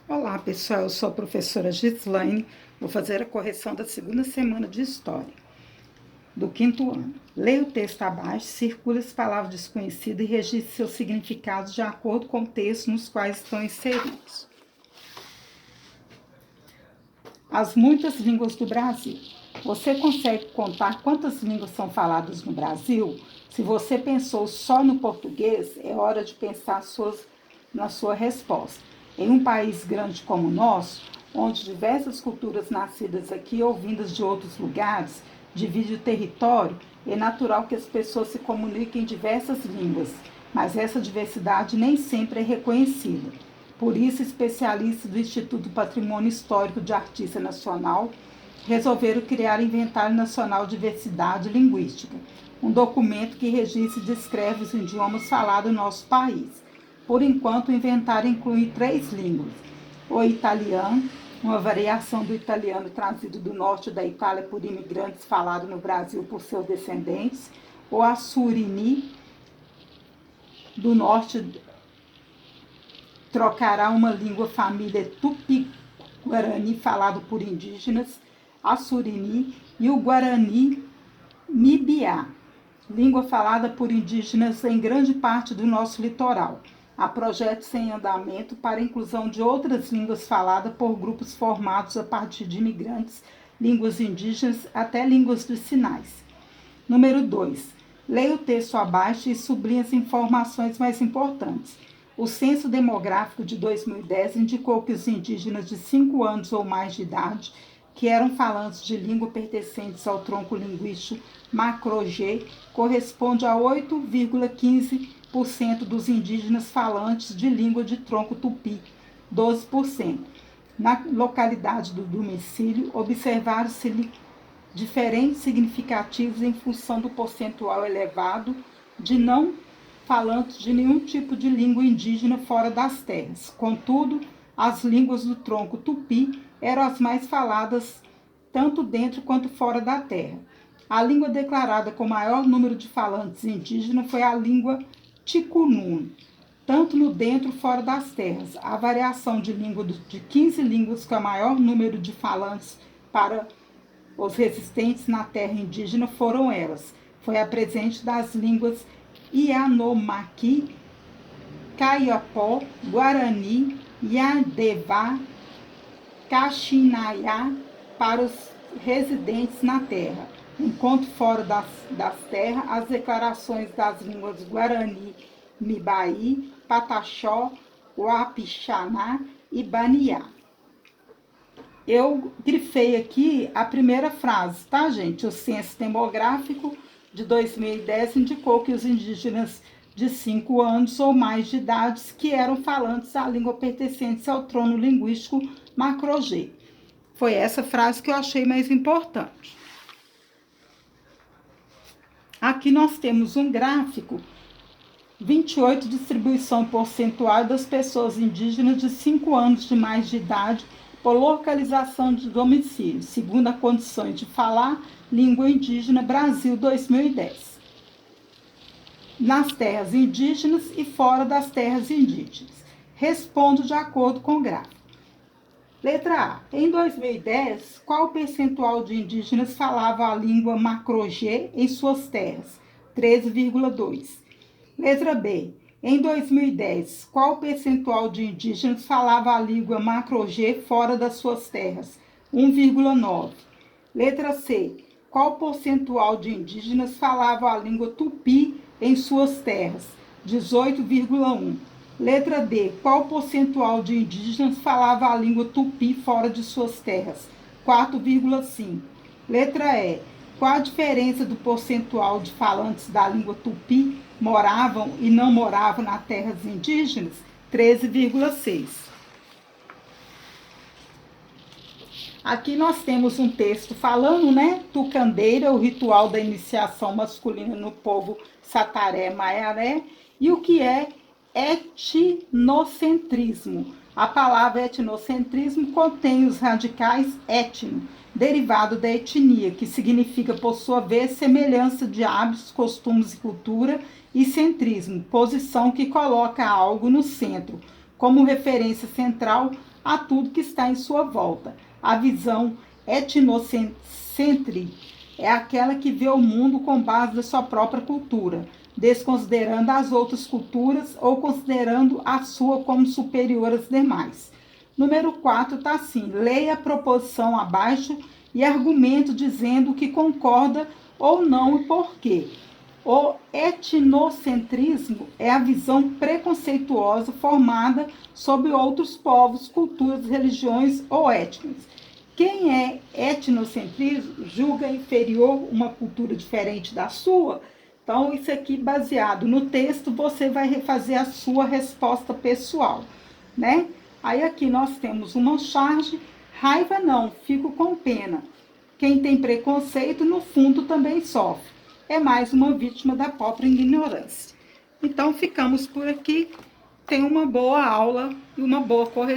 Olá, pessoal. Eu sou a professora Gislaine. Vou fazer a correção da segunda semana de História, do quinto ano. Leia o texto abaixo, circule as palavras desconhecidas e registre seus significados de acordo com o texto nos quais estão inseridos. As muitas línguas do Brasil. Você consegue contar quantas línguas são faladas no Brasil? Se você pensou só no português, é hora de pensar na sua resposta. Em um país grande como o nosso, onde diversas culturas nascidas aqui ou vindas de outros lugares dividem o território, é natural que as pessoas se comuniquem em diversas línguas, mas essa diversidade nem sempre é reconhecida. Por isso, especialistas do Instituto Patrimônio Histórico de Artista Nacional resolveram criar o Inventário Nacional de Diversidade Linguística, um documento que registra e descreve os idiomas falados no nosso país. Por enquanto, o inventário inclui 3 línguas: o italiano, uma variação do italiano trazido do norte da Itália por imigrantes falado no Brasil por seus descendentes, o assurini, do norte trocará uma língua família tupi-guarani falado por indígenas, assurini, e o guarani mibiá, língua falada por indígenas em grande parte do nosso litoral. Há projetos em andamento para a inclusão de outras línguas faladas por grupos formados a partir de imigrantes, línguas indígenas, até línguas de sinais. Número 2. Leia o texto abaixo e sublinhe as informações mais importantes. O Censo Demográfico de 2010 indicou que os indígenas de 5 anos ou mais de idade, que eram falantes de língua pertencentes ao tronco linguístico Macro-G, corresponde a 8,15% dos indígenas falantes de língua de tronco tupi, 12%. Na localidade do domicílio, observaram-se diferentes significativos em função do percentual elevado de não falantes de nenhum tipo de língua indígena fora das terras. Contudo, as línguas do tronco tupi eram as mais faladas tanto dentro quanto fora da terra. A língua declarada com maior número de falantes indígenas foi a língua ticunum, tanto no dentro e fora das terras. A variação de língua de 15 línguas com o maior número de falantes para os resistentes na terra indígena foram elas. Foi a presente das línguas Yanomami, Kayapó, Guarani, Yadevá, Caxinayá para os residentes na terra. Enquanto fora das terras, as declarações das línguas Guarani, Mibaí, Pataxó, Uapixaná e Baniá. Eu grifei aqui a primeira frase, tá, gente? O Censo Demográfico de 2010 indicou que os indígenas de 5 anos ou mais de idade que eram falantes da língua pertencentes ao trono linguístico Macro-G. Foi essa frase que eu achei mais importante. Aqui nós temos um gráfico 28, distribuição percentual das pessoas indígenas de 5 anos de mais de idade por localização de domicílio, segundo as condições de falar língua indígena Brasil 2010. Nas terras indígenas e fora das terras indígenas. Respondo de acordo com o gráfico. Letra A. Em 2010, qual o percentual de indígenas falava a língua Macro-G em suas terras? 13,2%. Letra B. Em 2010, qual o percentual de indígenas falava a língua Macro-G fora das suas terras? 1,9%. Letra C. Qual o percentual de indígenas falava a língua Tupi em suas terras? 18,1%. Letra D. Qual o percentual de indígenas falava a língua Tupi fora de suas terras? 4,5%. Letra E. Qual a diferença do percentual de falantes da língua Tupi moravam e não moravam nas terras indígenas? 13,6%. Aqui nós temos um texto falando, né? Tucandeira, o ritual da iniciação masculina no povo Sataré-Maiaré. E o que é etnocentrismo? A palavra etnocentrismo contém os radicais etno, derivado da etnia, que significa, por sua vez, semelhança de hábitos, costumes e cultura, e centrismo, posição que coloca algo no centro, como referência central a tudo que está em sua volta. A visão etnocêntrica é aquela que vê o mundo com base na sua própria cultura, desconsiderando as outras culturas ou considerando a sua como superior às demais. Número 4 está assim: leia a proposição abaixo e argumento dizendo que concorda ou não e por quê. O etnocentrismo é a visão preconceituosa formada sobre outros povos, culturas, religiões ou etnias. Quem é etnocentrismo julga inferior uma cultura diferente da sua. Então, isso aqui, baseado no texto, você vai refazer a sua resposta pessoal, né? Aí aqui nós temos uma charge: raiva não, fico com pena. Quem tem preconceito, no fundo, também sofre. É mais uma vítima da própria ignorância. Então, ficamos por aqui. Tenha uma boa aula e uma boa correção.